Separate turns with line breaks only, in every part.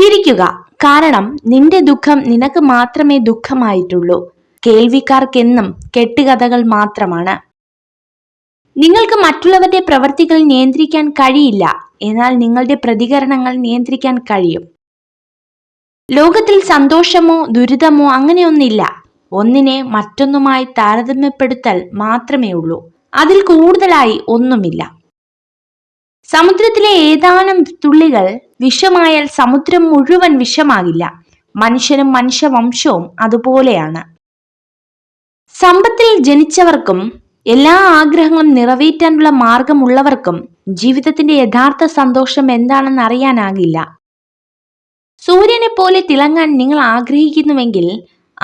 ചിരിക്കുക, കാരണം നിന്റെ ദുഃഖം നിനക്ക് മാത്രമേ ദുഃഖമായിട്ടുള്ളൂ. കേൾവിക്കാർക്കെന്നും കെട്ടുകഥകൾ മാത്രമാണ്. നിങ്ങൾക്ക് മറ്റുള്ളവരുടെ പ്രവൃത്തികൾ നിയന്ത്രിക്കാൻ കഴിയില്ല, എന്നാൽ നിങ്ങളുടെ പ്രതികരണങ്ങൾ നിയന്ത്രിക്കാൻ കഴിയും. ലോകത്തിൽ സന്തോഷമോ ദുരിതമോ അങ്ങനെയൊന്നില്ല. ഒന്നിനെ മറ്റൊന്നുമായി താരതമ്യപ്പെടുത്തൽ മാത്രമേ ഉള്ളൂ. അതിൽ കൂടുതലായി ഒന്നുമില്ല. സമുദ്രത്തിലെ ഏതാനും തുള്ളികൾ വിഷമായാൽ സമുദ്രം മുഴുവൻ വിഷമാകില്ല. മനുഷ്യനും മനുഷ്യവംശവും അതുപോലെയാണ്. സമ്പത്തിൽ ജനിച്ചവർക്കും എല്ലാ ആഗ്രഹങ്ങളും നിറവേറ്റാനുള്ള മാർഗമുള്ളവർക്കും ജീവിതത്തിന്റെ യഥാർത്ഥ സന്തോഷം എന്താണെന്ന് അറിയാനാകില്ല. സൂര്യനെ പോലെ തിളങ്ങാൻ നിങ്ങൾ ആഗ്രഹിക്കുന്നുവെങ്കിൽ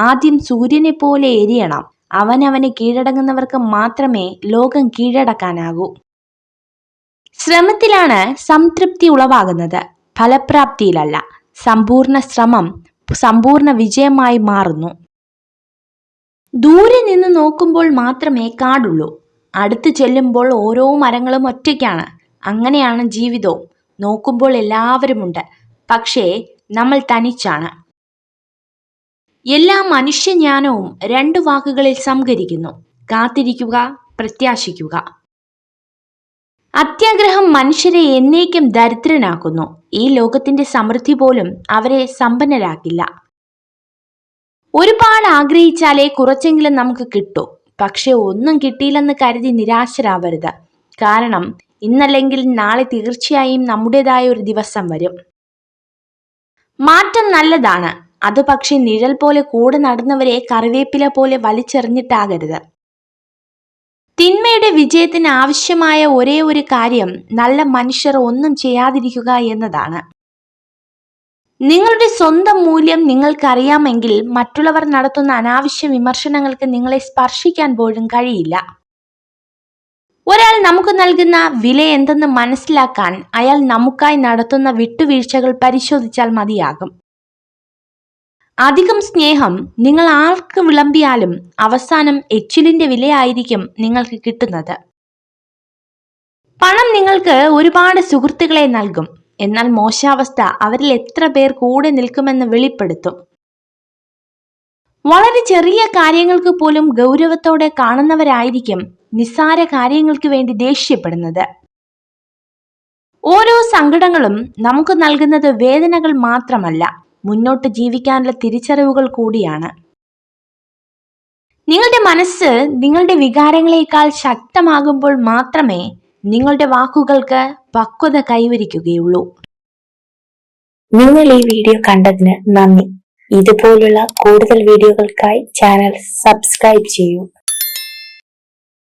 ആദ്യം സൂര്യനെ പോലെ എരിയണം. അവനവന് കീഴടങ്ങുന്നവർക്ക് മാത്രമേ ലോകം കീഴടക്കാനാകൂ. ശ്രമത്തിലാണ് സംതൃപ്തി ഉളവാകുന്നത്, ഫലപ്രാപ്തിയിലല്ല. സമ്പൂർണ്ണ ശ്രമം സമ്പൂർണ്ണ വിജയമായി മാറുന്നു. ദൂരെ നിന്ന് നോക്കുമ്പോൾ മാത്രമേ കാടുള്ളൂ. അടുത്ത് ചെല്ലുമ്പോൾ ഓരോ മരങ്ങളും ഒറ്റയ്ക്കാണ്. അങ്ങനെയാണ് ജീവിതവും. നോക്കുമ്പോൾ എല്ലാവരുമുണ്ട്, പക്ഷേ നമ്മൾ തനിച്ചാണ്. എല്ലാ മനുഷ്യജ്ഞാനവും 2 വാക്കുകളിൽ സംഗ്രഹിക്കുന്നു: കാത്തിരിക്കുക, പ്രത്യാശിക്കുക. അത്യാഗ്രഹം മനുഷ്യരെ എന്നേക്കും ദരിദ്രനാക്കുന്നു. ഈ ലോകത്തിന്റെ സമൃദ്ധി പോലും അവരെ സമ്പന്നരാക്കില്ല. ഒരുപാട് ആഗ്രഹിച്ചാലേ കുറച്ചെങ്കിലും നമുക്ക് കിട്ടൂ. പക്ഷെ ഒന്നും കിട്ടിയില്ലെന്ന് കരുതി നിരാശരാവരുത്. കാരണം ഇന്നല്ലെങ്കിൽ നാളെ തീർച്ചയായും നമ്മുടേതായ ഒരു ദിവസം വരും. മാറ്റം നല്ലതാണ്. അത് പക്ഷെ നിഴൽ പോലെ കൂടെ നടന്നവരെ കറിവേപ്പില പോലെ വലിച്ചെറിഞ്ഞിട്ടാകരുത്. തിന്മയുടെ വിജയത്തിന് ആവശ്യമായ ഒരേ ഒരു കാര്യം നല്ല മനുഷ്യർ ഒന്നും ചെയ്യാതിരിക്കുക എന്നതാണ്. നിങ്ങളുടെ സ്വന്തം മൂല്യം നിങ്ങൾക്കറിയാമെങ്കിൽ മറ്റുള്ളവർ നടത്തുന്ന അനാവശ്യ വിമർശനങ്ങൾക്ക് നിങ്ങളെ സ്പർശിക്കാൻ പോലും കഴിയില്ല. ഒരാൾ നമുക്ക് നൽകുന്ന വില എന്തെന്ന് മനസ്സിലാക്കാൻ അയാൾ നമുക്കായി നടത്തുന്ന വിട്ടുവീഴ്ചകൾ പരിശോധിച്ചാൽ മതിയാകും. അധികം സ്നേഹം നിങ്ങൾ ആർക്ക് വിളമ്പിയാലും അവസാനം എച്ചിലിന്റെ വിലയായിരിക്കും നിങ്ങൾക്ക് കിട്ടുന്നത്. പണം നിങ്ങൾക്ക് ഒരുപാട് സുഹൃത്തുക്കളെ നൽകും, എന്നാൽ മോശാവസ്ഥ അവരിൽ എത്ര പേർ കൂടെ നിൽക്കുമെന്ന് വെളിപ്പെടുത്തും. വളരെ ചെറിയ കാര്യങ്ങൾക്ക് പോലും ഗൗരവത്തോടെ കാണുന്നവരായിരിക്കും നിസ്സാര കാര്യങ്ങൾക്ക് വേണ്ടി ദേഷ്യപ്പെടുന്നത്. ഓരോ സങ്കടങ്ങളും നമുക്ക് നൽകുന്നത് വേദനകൾ മാത്രമല്ല, മുന്നോട്ട് ജീവിക്കാനുള്ള തിരിച്ചറിവുകൾ കൂടിയാണ്. നിങ്ങളുടെ മനസ്സ് നിങ്ങളുടെ വികാരങ്ങളെക്കാൾ ശക്തമാകുമ്പോൾ മാത്രമേ നിങ്ങളുടെ വാക്കുകൾക്ക് പക്വത കൈവരിക്കുകയുള്ളൂ.
നിങ്ങൾ ഈ വീഡിയോ കണ്ടതിന് നന്ദി. ഇതുപോലുള്ള കൂടുതൽ വീഡിയോകൾക്കായി ചാനൽ സബ്സ്ക്രൈബ് ചെയ്യൂ.